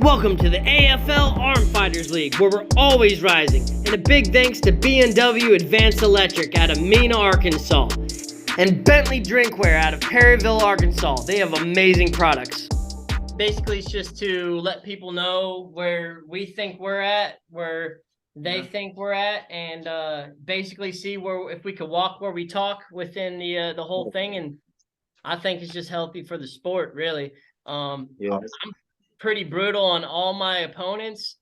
Welcome to the AFL Arm Fighters League, where we're always rising. And a big thanks to B&W Advanced Electric out of Mena, Arkansas. And Bentley Drinkware out of Perryville, Arkansas. They have amazing products. Basically, it's just to let people know where we think we're at, where they think we're at, and basically see where if we could walk where we talk within the whole thing. And I think it's just healthy for the sport, really. I'm pretty brutal on all my opponents,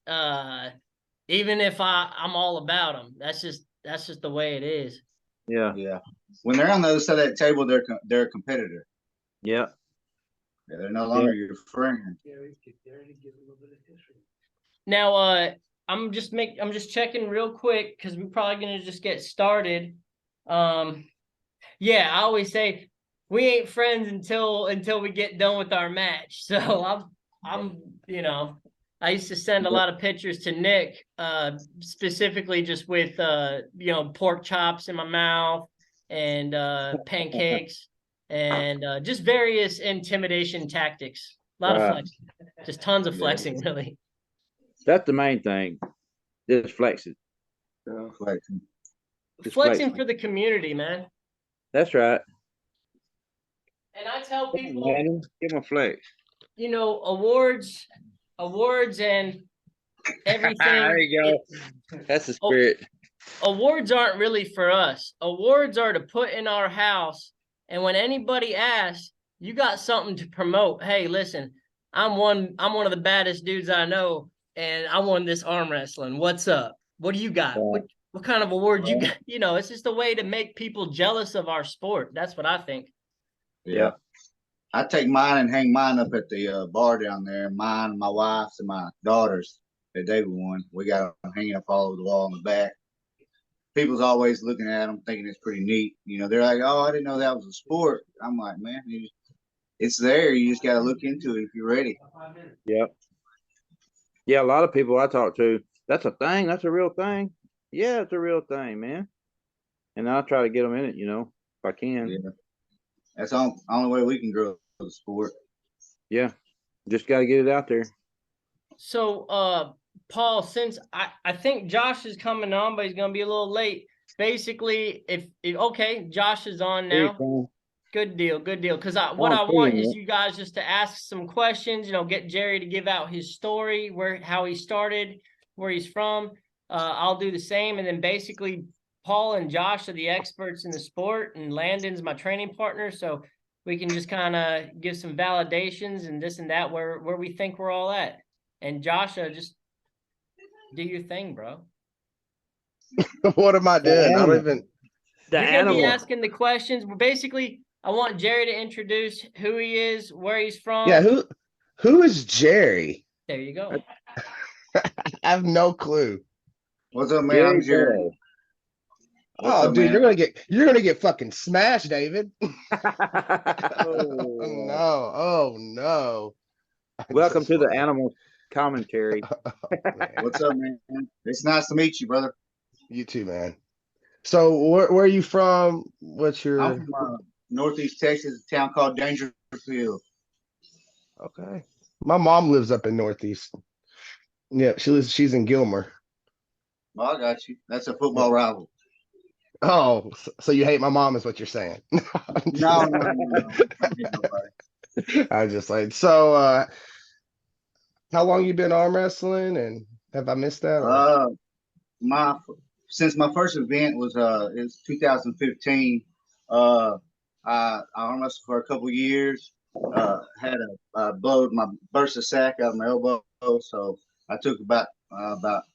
even if I'm all about them. That's just the way it is. Yeah. When they're on the other side of that table, they're a competitor. Yeah. They're no longer your friend. Now, I'm just checking real quick because we're probably gonna just get started. Yeah, I always say we ain't friends until we get done with our match. So I'm I used to send a lot of pictures to Nick, specifically just with pork chops in my mouth and pancakes and just various intimidation tactics. A lot of flexing, just tons of flexing, really. That's the main thing. Just flex it. Flexing for the community, man. That's right. And I tell people, give them a flex. Awards and everything. There you go. That's the spirit. Awards aren't really for us. Awards are to put in our house, and when anybody asks, you got something to promote. Hey, listen, I'm one of the baddest dudes I know, and I won this arm wrestling. What's up? What do you got? What kind of award you got? It's just a way to make people jealous of our sport. That's what I think. Yeah. I take mine and hang mine up at the bar down there. Mine, my wife's, and my daughters that they won. We got them hanging up all over the wall in the back. People's always looking at them, thinking it's pretty neat. They're like, "Oh, I didn't know that was a sport." I'm like, "Man, it's there. You just got to look into it if you're ready." Yep. Yeah, a lot of people I talk to, that's a thing. That's a real thing. Yeah, it's a real thing, man. And I'll try to get them in it, if I can. Yeah. That's the only way we can grow the sport. Yeah. Just got to get it out there. So, Paul, since I think Josh is coming on, but he's going to be a little late. Basically, if Josh is on now. Good deal. Because what I want is you guys just to ask some questions, get Jerry to give out his story, how he started, where he's from. I'll do the same. And then basically Paul and Josh are the experts in the sport, and Landon's my training partner. So we can just kind of give some validations and this and that where we think we're all at. And Josh, just do your thing, bro. What am I doing? I don't even. You're going to be asking the questions. Basically, I want Jerry to introduce who he is, where he's from. Yeah, who is Jerry? There you go. I have no clue. What's up, man? I'm Jerry. Oh, dude, man? you're gonna get fucking smashed, David. Oh no. Welcome to the animal commentary. What's up, man? It's nice to meet you, brother. You too, man. So where are you from? What's your? I'm from Northeast Texas, a town called Dangerfield. Okay. My mom lives up in Northeast. Yeah, she's in Gilmer. Well, I got you. That's a football rival. Oh, so you hate my mom is what you're saying? No. I just like so. How long you been arm wrestling, and have I missed that? Since my first event was 2015. I arm wrestled for a couple years. Had burst a sack out of my elbow, so I took about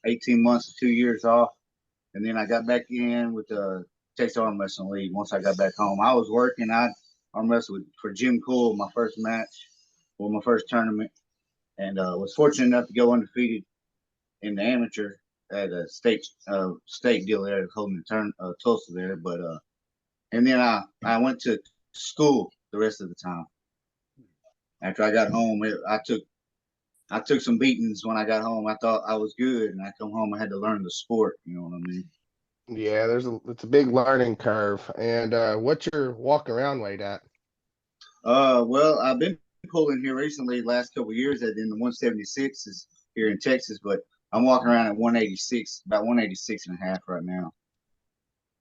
18 months to 2 years off. And then I got back in with the Texas Arm Wrestling League once I got back home. I was working. I arm wrestled for Jim Cool my first match or my first tournament, and was fortunate enough to go undefeated in the amateur at a state deal there, holding the turn Tulsa there. But and then I went to school the rest of the time. After I got home, I took some beatings when I got home. I thought I was good, and I come home. I had to learn the sport. You know what I mean? Yeah, it's a big learning curve. And what's your walk around weight at? Well, I've been pulling here recently, last couple of years, at in the 176s here in Texas, but I'm walking around at 186, about 186 and a half right now.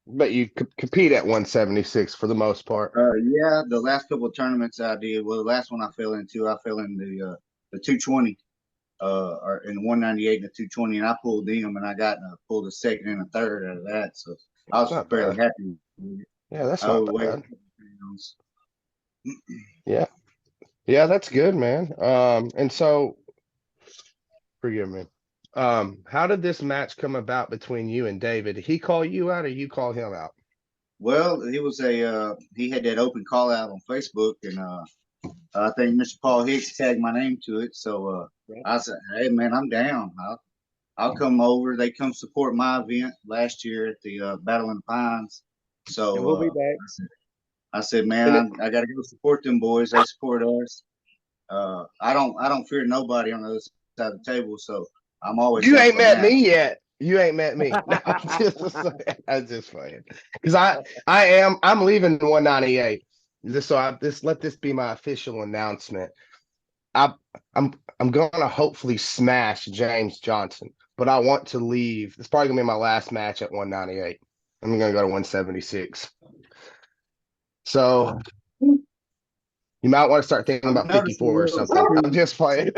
But you compete at 176 for the most part. Yeah, the last couple of tournaments I did. Well, the last one I fell in the 220, or in the 198 and the 220, and I pulled them, and I got pulled a second and a third out of that. So I was Not fairly bad. happy with it. Yeah, that's I not overweighed bad. a couple pounds. Yeah. Yeah, that's good, man. And so forgive me. How did this match come about between you and David? Did he call you out or you call him out? Well, he had that open call out on Facebook, and I think Mr. Paul Hicks tagged my name to it. So I said, "Hey, man, I'm down. I'll come over." They come support my event last year at the Battle in the Pines. So And we'll be back. I said, And man, I got to go support them boys. They support us. I don't fear nobody on the other side of the table, so I'm always you down ain't for a met match. me yet. You ain't met me. No, I'm just playing. Because I'm leaving 198. Let this be my official announcement. I'm gonna hopefully smash James Johnson, but I want to leave. It's probably gonna be my last match at 198. I'm gonna go to 176. So you might want to start thinking I'm about noticing a 54 or little something. I'm speed. just playing.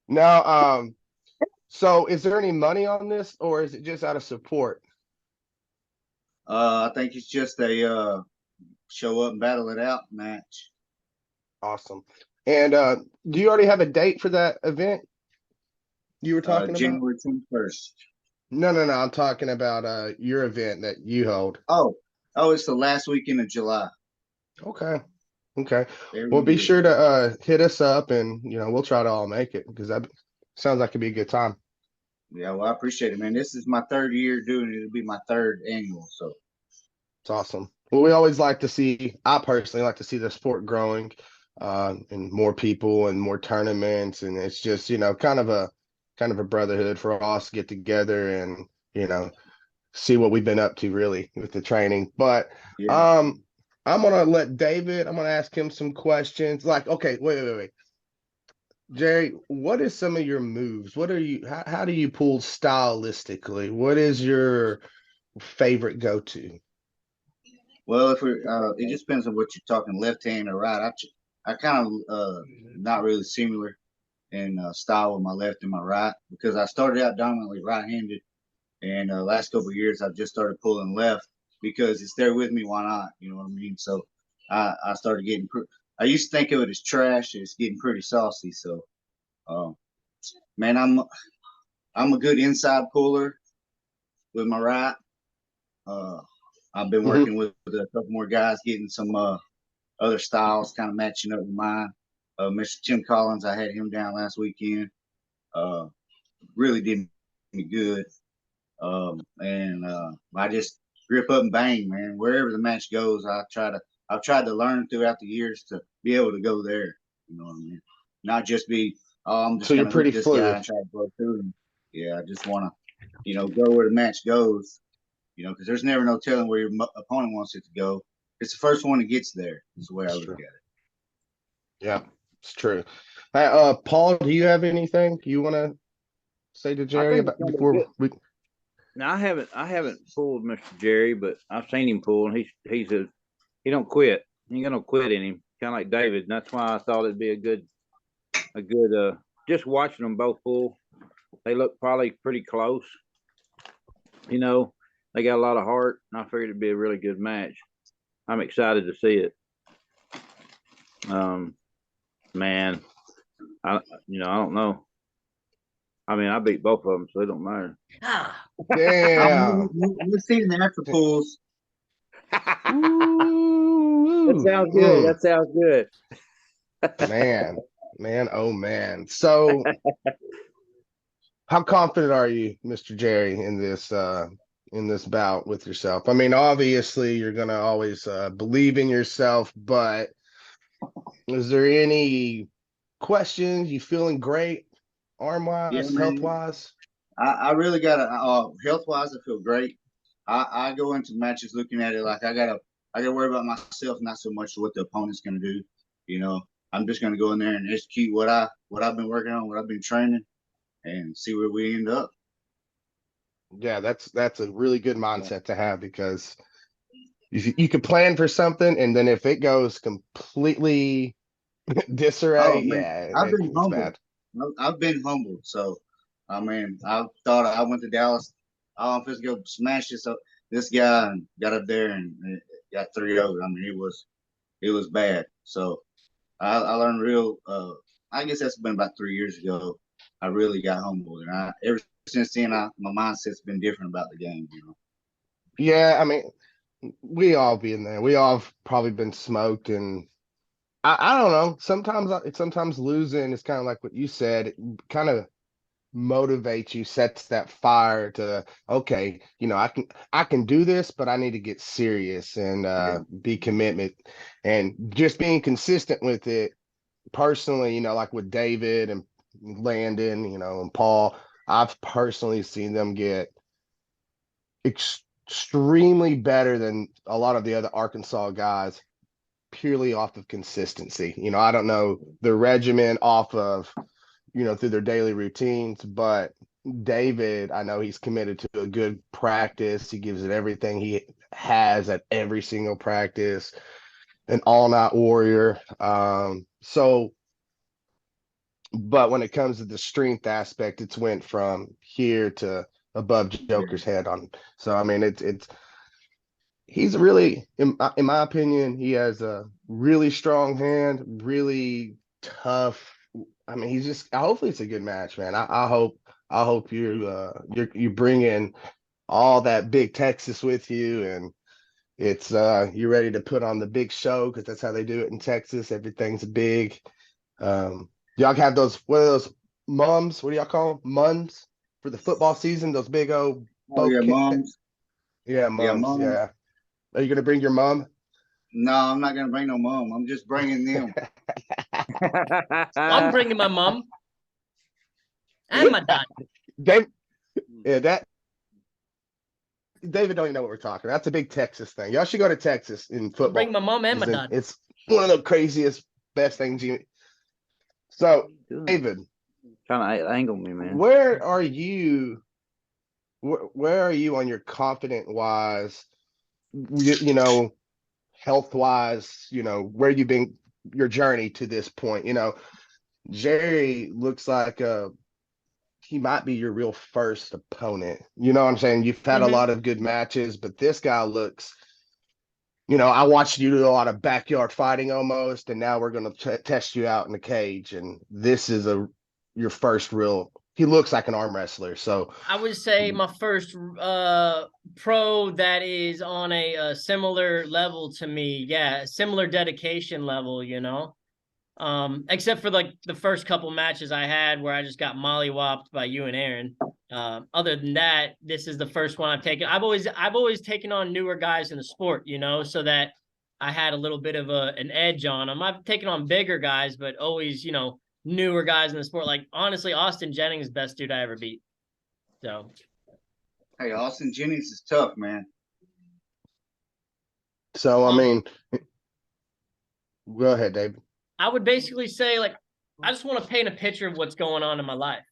Now, so is there any money on this, or is it just out of support? I think it's just a show up and battle it out match. Awesome. And do you already have a date for that event you were talking about? January 21st. No. I'm talking about your event that you hold. Oh, it's the last weekend of July. Okay. Well, Every be year. sure to hit us up, and we'll try to all make it because that sounds like it'd be a good time. Yeah, well, I appreciate it, man. This is my third year doing it. It'll be my third annual. So It's awesome. Well, we always like to see. I personally like to see the sport growing, and more people and more tournaments, and it's just kind of a brotherhood for us to get together and see what we've been up to really with the training. But yeah. I'm gonna ask him some questions. Like, okay, wait. Jerry, what is some of your moves? How do you pull stylistically? What is your favorite go-to? Well, if it just depends on what you're talking, left hand or right. I kind of not really similar in style with my left and my right because I started out dominantly right-handed, and last couple of years I've just started pulling left because it's there with me. Why not? You know what I mean? So I started getting. I used to think of it as trash. It's getting pretty saucy. So, man, I'm a good inside puller with my right. I've been working with a couple more guys, getting some other styles kind of matching up with mine. Mr. Tim Collins, I had him down last weekend. Really did me good. And I just grip up and bang, man. Wherever the match goes, I've tried to learn throughout the years to be able to go there. You know what I mean? Not just be, oh, I'm just So you're gonna hoop pretty this guy fluid. and try to blow through him. Yeah, I just want to, go where the match goes. Because there's never no telling where your opponent wants it to go. It's the first one that gets there. Is the way I look at it. Yeah, it's true. Paul, do you have anything you want to say to I Jerry think it's about gonna be before good. we? Now I haven't pulled Mr. Jerry, but I've seen him pull, and he don't quit. He ain't got no quit in him, kind of like David. And that's why I thought it'd be a good just watching them both pull. They look probably pretty close. They got a lot of heart, and I figured it'd be a really good match. I'm excited to see it. Man, I don't know. I mean, I beat both of them, so it don't matter. Damn. We'll see in the after pulls. That sounds good. That sounds good. Man, oh man. So how confident are you, Mr. Jerry, in this bout with yourself? I mean, obviously you're gonna always believe in yourself, but is there any questions? You feeling great, arm Yeah, wise, health man. wise? I really got health wise. I feel great. I go into matches looking at it like I got I got to worry about myself, not so much what the opponent's going to do. You know, I'm just going to go in there and execute what I've been working on, what I've been training, and see where we end up. Yeah, that's a really good mindset to have, because you could plan for something, and then if it goes completely disarray, Oh man, yeah, I've been it's humbled. bad. I've been humbled. So, I mean, I thought I went to Dallas. Oh, I'm supposed to go smash this up. This guy and got up there and got 3-0. I mean, it was bad. So I learned real. I guess that's been about 3 years ago. I really got humbled, and I ever since then, my mindset's been different about the game. You know. Yeah, I mean, we all been there. We all have probably been smoked, and I don't know. Sometimes losing is kind of like what you said. It kind of motivates you, sets that fire to, okay, I can do this, but I need to get serious and Yeah. be commitment, and just being consistent with it. Personally, like with David and Landon, and Paul, I've personally seen them get extremely better than a lot of the other Arkansas guys, purely off of consistency. I don't know the regimen off of, through their daily routines, but David, I know he's committed to a good practice. He gives it everything he has at every single practice, an all-night warrior. But when it comes to the strength aspect, it's went from here to above Joker's head on. So I mean, it's he's really, in my opinion, he has a really strong hand, really tough. I mean, he's just. Hopefully, it's a good match, man. I hope you bring in all that big Texas with you, and it's you're ready to put on the big show, because that's how they do it in Texas. Everything's big. Y'all have those, what are those mums? What do y'all call them? Mums for the football season? Those big old Oh yeah, moms. yeah, Yeah, mums. moms. Yeah. Are you gonna bring your mom? No, I'm not gonna bring no mom. I'm just bringing them. I'm bringing my mom and my dad. Dave, yeah, that David don't even know what we're talking. That's a big Texas thing. Y'all should go to Texas in I'm bringing football. my mom and my dad. It's one of the craziest, best things you. So, David, Trying to angle me, man. where are you? Where are you on your confident wise? Health wise. Where you been, your journey to this point. Jerry looks like he might be your real first opponent. You know what I'm saying? You've had a lot of good matches, but this guy looks, I watched you do a lot of backyard fighting almost, and now we're going to test you out in the cage. And this is your first real, he looks like an arm wrestler. So I would say my first pro that is on a similar level to me. Yeah, similar dedication level, except for like the first couple matches I had where I just got mollywopped by you and Aaron. Other than that, this is the first one I've taken. I've always taken on newer guys in the sport, so that I had a little bit of an edge on them. I've taken on bigger guys, but always, newer guys in the sport. Like honestly, Austin Jennings, best dude I ever beat. So Hey, Austin Jennings is tough, man. So I mean, go ahead, David. I would basically say, like, I just want to paint a picture of what's going on in my life.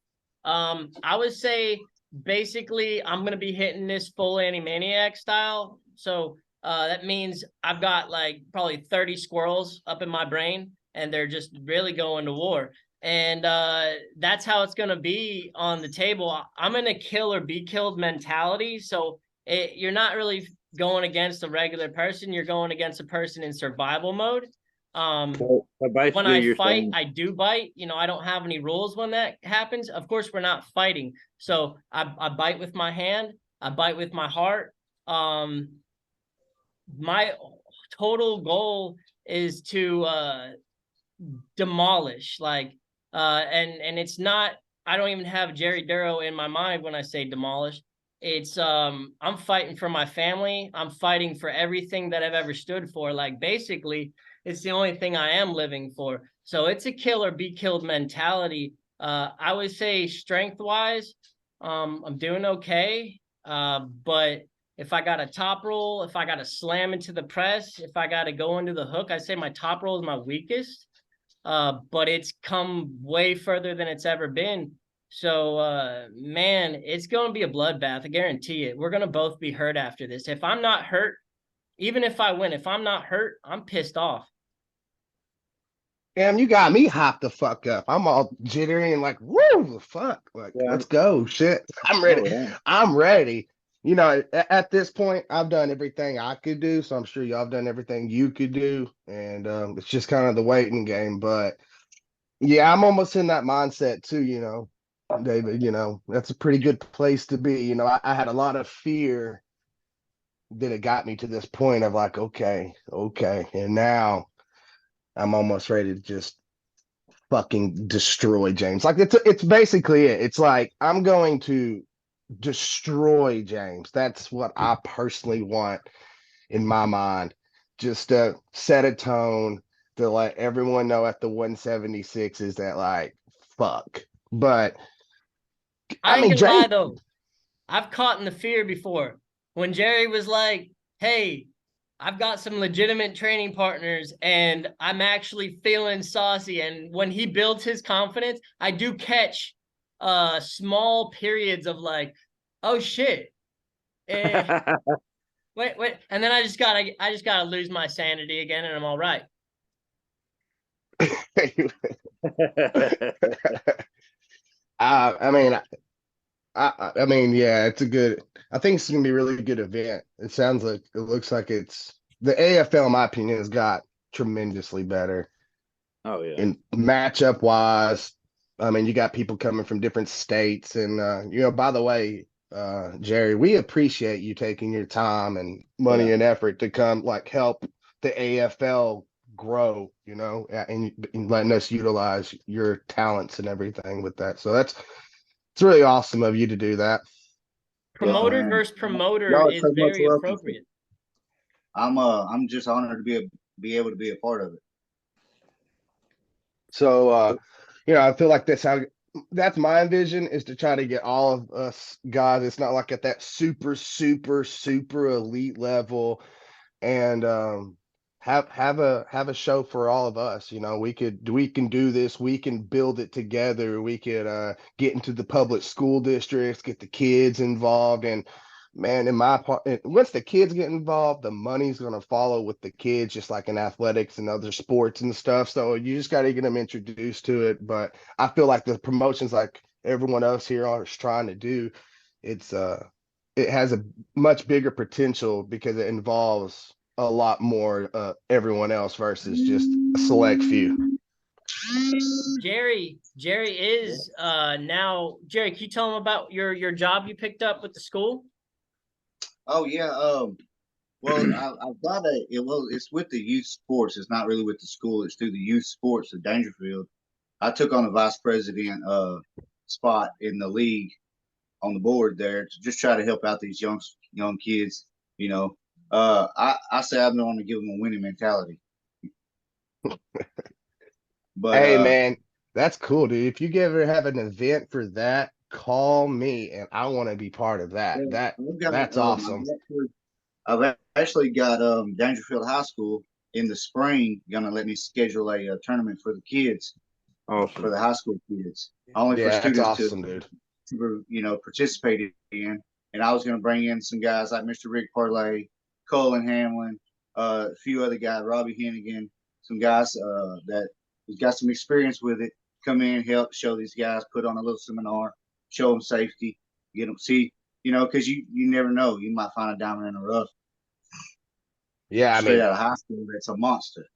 I would say basically I'm going to be hitting this full Animaniac style. So that means I've got like probably 30 squirrels up in my brain, and they're just really going to war. And that's how it's going to be on the table. I'm in a kill or be killed mentality. So you're not really going against a regular person. You're going against a person in survival mode. So When I you're fight, saying, I do bite. I don't have any rules when that happens. Of course, we're not fighting. So I bite with my hand. I bite with my heart. My total goal is to demolish, and it's not, I don't even have Jerry Dorough in my mind when I say demolish. It's I'm fighting for my family. I'm fighting for everything that I've ever stood for. Like basically, it's the only thing I am living for. So it's a kill or be killed mentality. I would say strength wise, I'm doing okay. But if I got a top roll, if I got to slam into the press, if I got to go into the hook, I'd say my top roll is my weakest. But it's come way further than it's ever been. So, man, it's going to be a bloodbath. I guarantee it. We're going to both be hurt after this. If I'm not hurt, even if I win, if I'm not hurt, I'm pissed off. Damn, you got me hopped the fuck up. I'm all jittery and like, woo, fuck. Like, Yeah. let's go. Shit. I'm ready. Oh, yeah. I'm ready. You know, at this point, I've done everything I could do. So I'm sure y'all have done everything you could do. And it's just kind of the waiting game. But yeah, I'm almost in that mindset too, David. That's a pretty good place to be. I had a lot of fear that it got me to this point of like, okay. And now I'm almost ready to just fucking destroy James. Like it's basically it. It's like I'm going to destroy James. That's what I personally want in my mind. Just to set a tone to let everyone know at the 176 is that like fuck. But I ain't mean, gonna lie James, though. I've caught in the fear before. When Jerry was like, hey, I've got some legitimate training partners and I'm actually feeling saucy. And when he builds his confidence, I do catch small periods of like, oh shit. Eh, wait. And then I just gotta lose my sanity again and I'm all right. I mean, I mean, yeah, it's a good. I think it's gonna be a really good event. It looks like it's the AFL, in my opinion, has got tremendously better Oh, yeah. in matchup wise. I mean, you got people coming from different states, and by the way, Jerry, we appreciate you taking your time and money Yeah. and effort to come like help the AFL grow, and letting us utilize your talents and everything with that. So it's really awesome of you to do that. Promoter man. versus promoter Y'all are is so much very welcome. appropriate. I'm just honored to be able to be a part of it. So I feel like that's my vision is to try to get all of us guys. It's not like at that super, super, super elite level and have a show for all of us. We can do this, we can build it together, we could get into the public school districts, get the kids involved, and man, in my part, once the kids get involved, the money's going to follow with the kids, just like in athletics and other sports and stuff. So you just got to get them introduced to it. But I feel like the promotions, like everyone else here is trying to do, it has a much bigger potential because it involves a lot more everyone else versus just a select few. Jerry is now Jerry, can you tell him about your job you picked up with the school? Oh yeah. Well, I've got it's with the youth sports. It's not really with the school. It's through the youth sports of Dangerfield. I took on a vice president spot in the league on the board there to just try to help out these young kids. I say I'm going to give them a winning mentality. But Hey man, that's cool, dude. If you ever have an event for that, call me and I want to be part of that. That's awesome. I've actually got Dangerfield High School in the spring gonna let me schedule a tournament for the kids, for Awesome. the high school kids, only for Yeah, that's students awesome, dude. to participate in. And I was gonna bring in some guys like Mr. Rick Parlay, Colin Hamlin, a few other guys, Robbie Hennigan, some guys that got some experience with it. Come in, help show these guys, put on a little seminar, show them safety, get them see, because you never know, you might find a diamond in the rough. Yeah, I Straight mean, out of high school, that's a monster.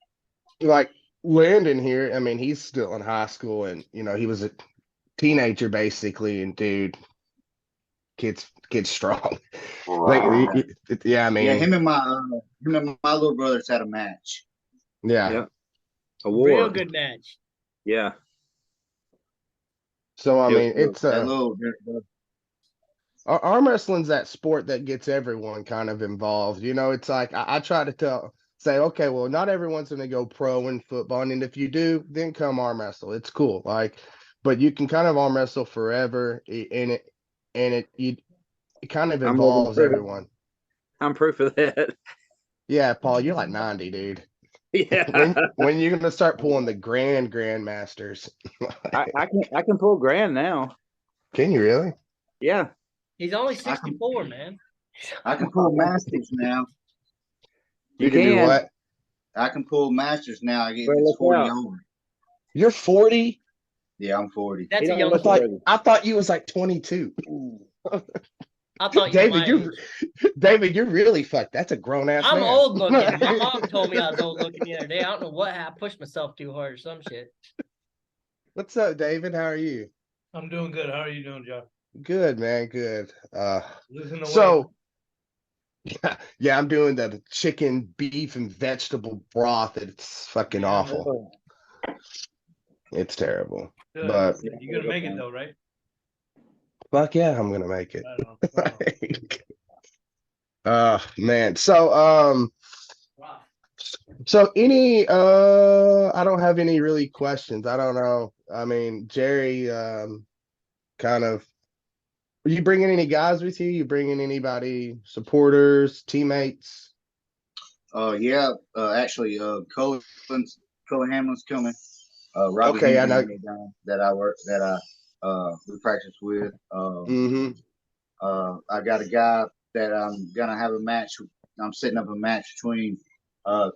like Landon here, I mean, he's still in high school and he was a teenager basically, and dude, kid's strong. Like, yeah, I Yeah, mean, him and my little brothers had a match. yeah. Yeah. A war. Real good match. Yeah. So I mean, it's that little arm wrestling's that sport that gets everyone kind of involved. It's like I try to say, okay, well, not everyone's going to go pro in football, and if you do, then come arm wrestle. It's cool, like, but you can kind of arm wrestle forever, and it kind of I'm more than involves ready. everyone. I'm proof of that. Yeah, Paul, you're like 90, dude. Yeah, When you gonna start pulling the grandmasters? I can pull grand now. Can you really? Yeah, He's only I can 64, man. I can pull masters now. You you can do can. what? I can pull masters now. I get Well, it's look 40 out. over. You're 40? Yeah, I'm 40. That's He a don't young look boy. ready. I thought you was like 22. I thought you were my David, age. David, you're really fucked. That's a grown ass I'm man. old looking. My mom told me I was old looking the other day. I don't know what happened. I pushed myself too hard or some shit. What's up, David? How are you? I'm doing good. How are you doing, John? Good, man. Good. Losing the weight. So yeah, I'm doing the chicken, beef, and vegetable broth. It's fucking awful. It's terrible. Good. But You're gonna make it though, right? fuck yeah, I'm gonna make it. Right on, right on. Man. So any I don't have any really questions. I don't know. I mean, Jerry, kind of, are you bringing any guys with you? You bringing anybody, supporters, teammates? Yeah, actually, Cullen Hamlin's coming. Robbie Okay, I Henry know. that we practice with. Mm-hmm. I got a guy that I'm gonna have a match. I'm setting up a match between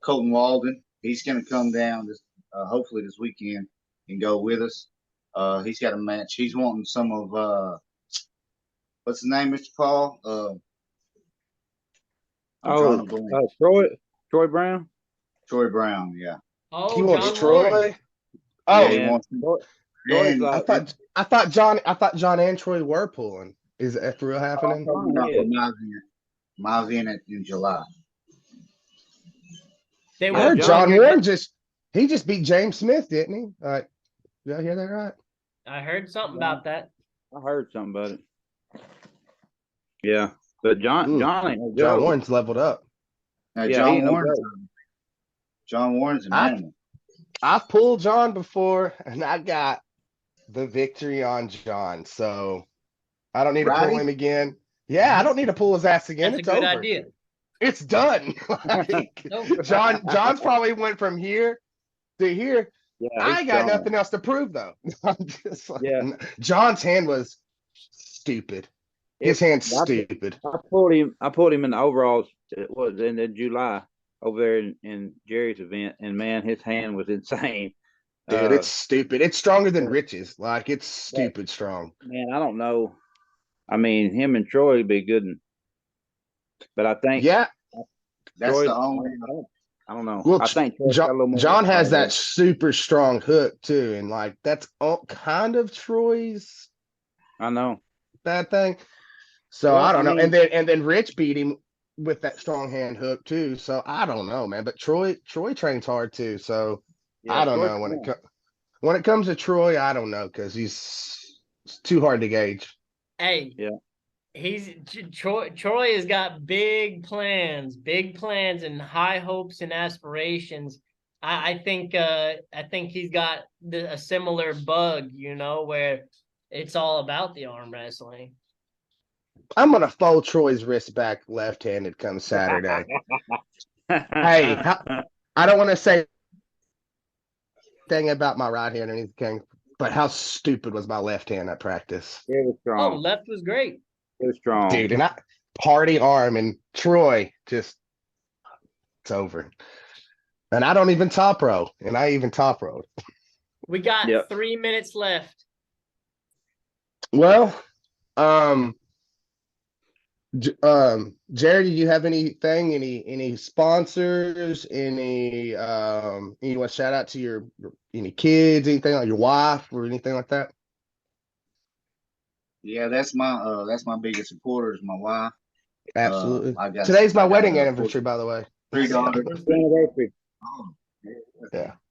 Colton Walden. He's gonna come down this hopefully this weekend and go with us. He's got a match. He's wanting some of what's his name, Mr. Paul? I'm drawing a blank. Troy Brown. Troy Brown, yeah. He Oh, wants John Troy. Warren. Oh, Yeah, he Man, wants Troy's and like, I thought John and Troy were pulling. Is that for real happening? Miles in July. They I were heard John- John Warren just beat James Smith, didn't he? All right. Did I hear that right? I heard something about that. I heard something about it. Yeah, but John ain't no John joke. Warren's leveled up. Now, Yeah, he ain't no joke. John Warren's an I- animal. I've pulled John before, and I got the victory on John. So I don't need to pull Righty? him again. Yeah, I don't need to pull his ass again. That's a It's good over. idea. It's done. Like, No. John's probably went from here to here. Yeah, I he's got strong. nothing else to prove though. I'm just like, Yeah. John's hand was stupid. His hand's stupid. I pulled him in the overalls. It was in July over there in Jerry's event, and man, his hand was insane. Dude, it's stupid. It's stronger than Rich's. Like, it's stupid strong. Man, I don't know. I mean, him and Troy would be good, but I think Yeah. That's Troy, the only. I don't know. Well, I think Troy's got a little more John has power. that super strong hook too, and like that's all kind of Troy's I know. that thing. So Well, I don't I know. mean- And then Rich beat him with that strong hand hook too. So I don't know, man. But Troy trains hard too. So Yeah, I don't Troy's know strong. when it comes to Troy, I don't know because it's too hard to gauge. Hey. Yeah. Troy has got big plans and high hopes and aspirations. I think he's got a similar bug, where it's all about the arm wrestling. I'm gonna fold Troy's wrist back left-handed come Saturday. Hey, I don't want to say thing about my right hand or anything, but how stupid was my left hand at practice? It was strong. Oh, left was great. It was strong. Dude, and I party arm and Troy just it's over. And I don't even top row, and I even top rowed. We got Yep. 3 minutes left. Well, Jared, do you have anything, any sponsors, any you want to shout out to your any kids, anything like your wife or anything like that? Yeah, that's my biggest supporter is my wife. Absolutely. Today's Today's my wedding anniversary, by the way. 3 daughters. Anniversary. Oh,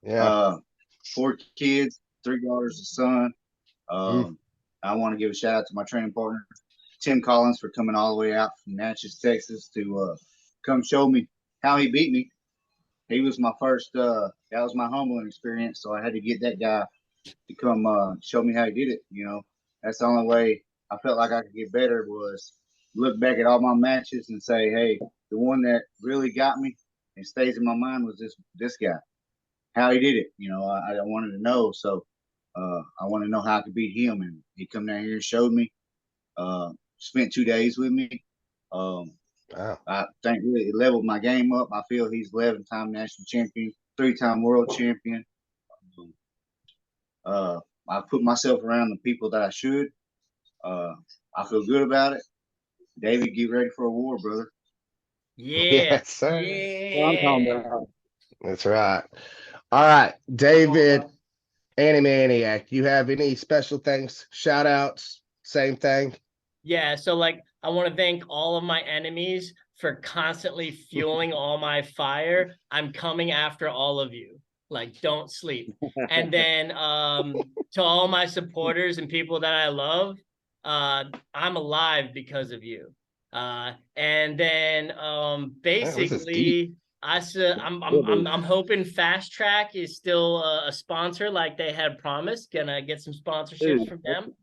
Yeah. 4 kids, 3 daughters, a son. I want to give a shout out to my training partner, Tim Collins, for coming all the way out from Natchez, Texas, to come show me how he beat me. He was my first. That was my humbling experience, so I had to get that guy to come show me how he did it. That's the only way I felt like I could get better was look back at all my matches and say, hey, the one that really got me and stays in my mind was this guy. How he did it, I wanted to know. So I want to know how I could beat him, and he come down here and showed me. Spent 2 days with me. Wow. I think really it leveled my game up. I feel he's 11-time national champion, 3-time world champion. I put myself around the people that I should. I feel good about it. David, get ready for a war, brother. Yeah. Yes, sir. That's what I'm talking Yeah. about. That's right. All right, David, Animaniac, you have any special thanks, shout outs, same thing? Yeah, so like I want to thank all of my enemies for constantly fueling all my fire. I'm coming after all of you. Like, don't sleep. And then to all my supporters and people that I love, I'm alive because of you. And then this is basically I'm hoping Fast Track is still a sponsor like they had promised. Gonna get some sponsorships Dude. from them.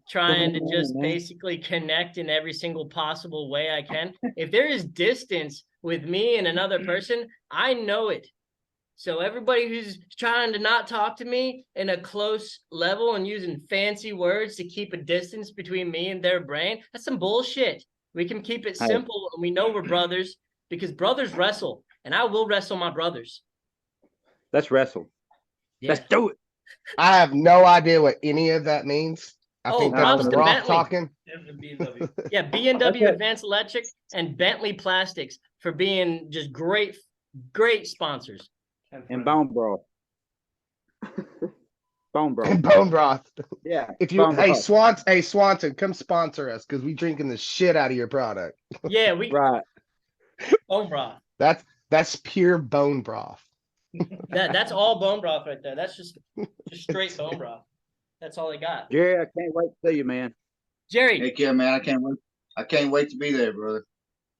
Trying to just Man. basically connect in every single possible way I can. If there is distance with me and another person, I know it. So everybody who's trying to not talk to me in a close level and using fancy words to keep a distance between me and their brain, that's some bullshit. We can keep it simple, and we know we're brothers because brothers wrestle, and I will wrestle my brothers. Let's wrestle. Yeah. Let's do it. I have no idea what any of that means. I Oh, think props that's the to Brock Bentley. talking. BMW. Yeah, B&W Advanced Electric and Bentley Plastics for being just great sponsors. And bone broth. Bone broth. And bone broth. Yeah. If you bone broth. Swanson, come sponsor us because we drinking the shit out of your product. Yeah, we Right. bone broth. That's pure bone broth. That's all bone broth right there. That's just straight bone broth. That's all they got. Jerry, I can't wait to see you, man. Jerry. Heck yeah, man! I can't wait to be there, brother.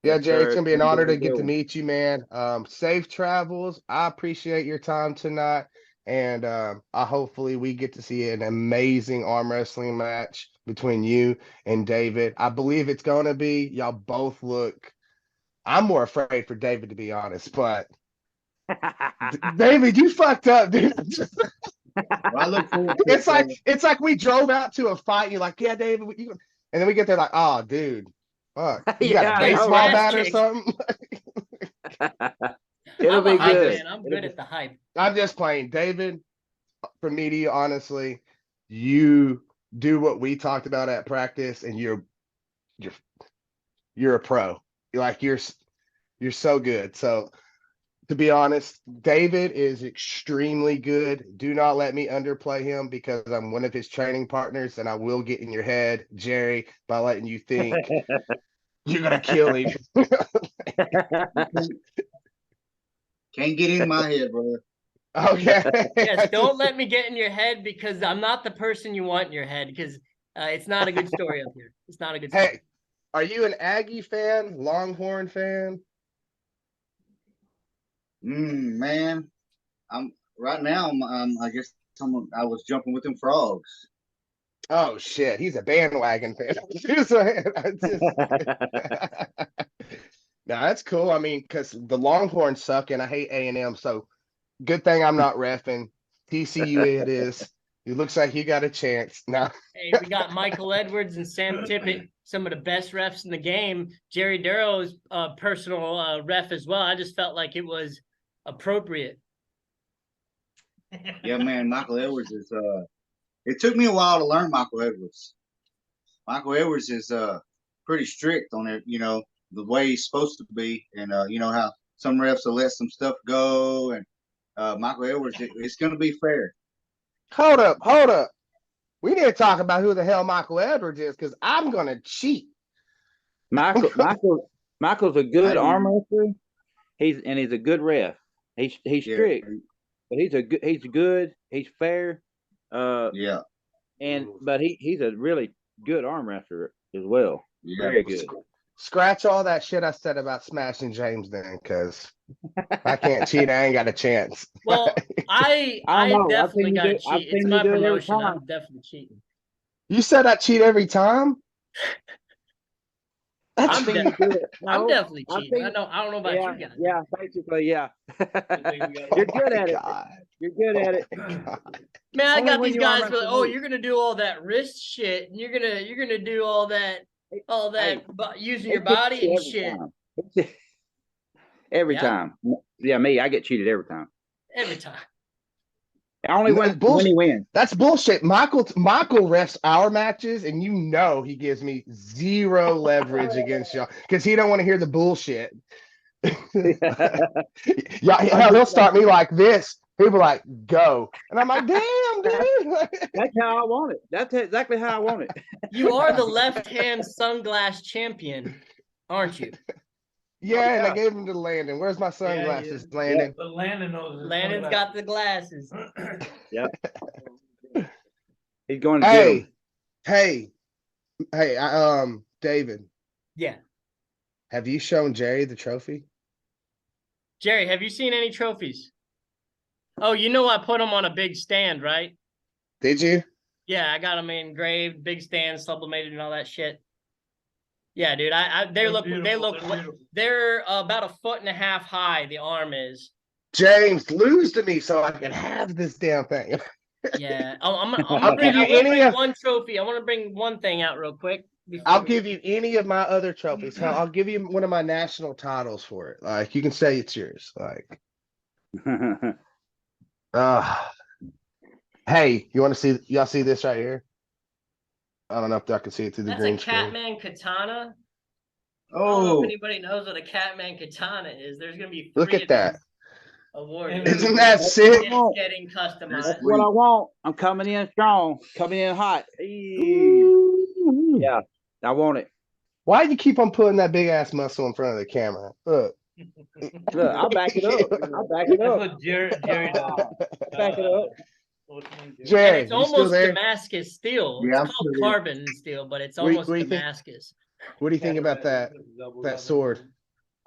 Yeah, Yes, Jerry, sir. it's gonna be an It's gonna honor be to get to good. meet you, man. Safe travels. I appreciate your time tonight, and hopefully we get to see an amazing arm wrestling match between you and David. I believe it's gonna be. Y'all both look. I'm more afraid for David, to be honest, but David, you fucked up, dude. Well, I look forward to It's like we drove out to a fight. You're like, yeah, David, and then we get there like, oh, dude, fuck, you got Yeah, a I know, baseball right? bat or something. It'll I'm be a hype good. man. I'm good at the hype. I'm just playing, David. From me to you, honestly, you do what we talked about at practice, and you're a pro. You're so good. So to be honest, David is extremely good. Do not let me underplay him because I'm one of his training partners, and I will get in your head, Jerry, by letting you think you're gonna kill him. Can't get in my head, brother. Okay. Yes, don't let me get in your head because I'm not the person you want in your head because it's not a good story up here. It's not a good story. Hey, are you an Aggie fan? Longhorn fan? Man, I'm right now. I guess I was jumping with them frogs. Oh shit, he's a bandwagon fan. No, that's cool. I mean, because the Longhorns suck, and I hate A&M. So good thing I'm not reffing. TCU it is. It looks like you got a chance now. Hey, we got Michael Edwards and Sam Tippett, some of the best refs in the game. Jerry Duro's personal ref as well. I just felt like it was appropriate. Yeah, man, Michael Edwards is. It took me a while to learn Michael Edwards. Michael Edwards is pretty strict on it. The way he's supposed to be, and how some refs will let some stuff go, and Michael Edwards, it's going to be fair. Hold up. We need to talk about who the hell Michael Edwards is, because I'm gonna cheat. Michael's a good arm wrestler. He's a good ref. He's strict, but he's good. He's fair. Yeah. But he's a really good arm wrestler as well. Yeah. Very good. Scratch all that shit I said about smashing James then, because I can't cheat. I ain't got a chance. Well, I know. definitely got to I've cheat. seen It's you my do it every promotion. time. I'm definitely cheating. You said I cheat every time? I've seen you do it. I'm No, definitely I've cheating. seen- I don't know about Yeah, you guys. yeah, basically, yeah. Oh You're good my at it. God. You're good at it. Man, I Only got when these you arm guys. wrestle Oh, me. you're gonna do all that wrist shit, and you're gonna do all that Hey, using They your cheat body me and every shit. time. Every Yeah. time. Yeah, me, I get cheated every time. Every time. Only No, when bullshit. he wins. That's bullshit. Michael refs our matches, and you know he gives me zero leverage against y'all because he don't want to hear the bullshit. Yeah, hell, he'll start me like this. People like go, and I'm like, damn, dude. That's how I want it. That's exactly how I want it. You are the left-hand sunglass champion, aren't you? Yeah, and I Yeah. gave him to Landon. Where's my sunglasses, Landon? But Landon knows. his Landon's got the glasses. Yep. He's going to get him. Hey, David, Yeah. have you shown Jerry the trophy? Jerry, have you seen any trophies? Oh, you know I put them on a big stand, right? Did you? Yeah, I got them engraved, big stand, sublimated, and all that shit. Yeah, dude. They They're look beautiful, they're beautiful. they're about 1.5 feet high. The arm is. James, lose to me so I can have this damn thing. Yeah, I'm gonna I'll bring. give you I want to any bring of- one trophy. I want to bring one thing out real quick. I'll give you any of my other trophies. Hell, I'll give you one of my national titles for it. Like you can say it's yours. Like, hey, you want to see? Y'all see this right here? I don't know if y'all can see it through the That's a green screen. Catman katana. I don't know Oh, if anybody knows what a Catman katana is. There's gonna be Look 3 at of that. these awards. And Isn't that sick? It's getting customized. That's what I want. I'm coming in strong, coming in hot. Yeah, I want it. Why do you keep on putting that big ass muscle in front of the camera? Look. Look, I'll back it up. I'll back it That's up. what Jerry does. Back it up. What's his name, Jerry. And it's you still almost there? Damascus steel. Yeah, I'm It's called still there. carbon steel, but it's What do you- almost what do you think? Damascus. What do you think about that sword?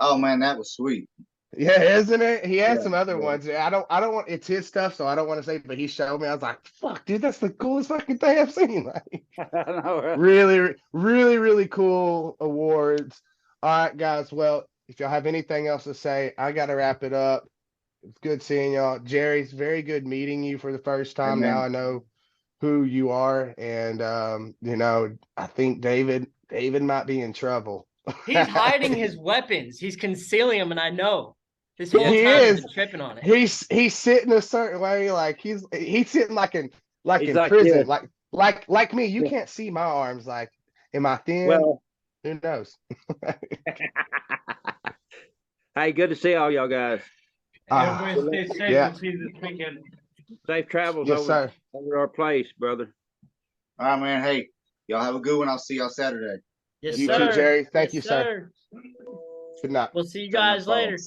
oh man, that was sweet. Yeah, isn't it? He has Yeah, some other yeah. ones. I don't want it's his stuff, so I don't want to say, but he showed me. I was like, fuck, dude, that's the coolest fucking thing I've seen. Like, I know, right? really, really, really cool awards. All right, guys. Well, if y'all have anything else to say, I gotta wrap it up. It's good seeing y'all. Jerry, it's very good meeting you for the first time. Amen. Now I know who you are. And I think David might be in trouble. He's hiding his weapons. He's concealing them, and I know. This whole He time is. I've been tripping on it. He's sitting a certain way, like he's sitting like in He's like prison, this. like me. You Yeah. can't see my arms. Like, am I thin? Well, Who knows? hey, good to see all y'all guys. Everybody stay safe. yeah. We'll see you this weekend. Safe travels Yes, over, sir. over our place, brother. All right, man. Hey, y'all have a good one. I'll see y'all Saturday. Yes, You sir. too, Jerry. Thank Yes, you, sir. Good night. We'll see you Turn my guys phone. later.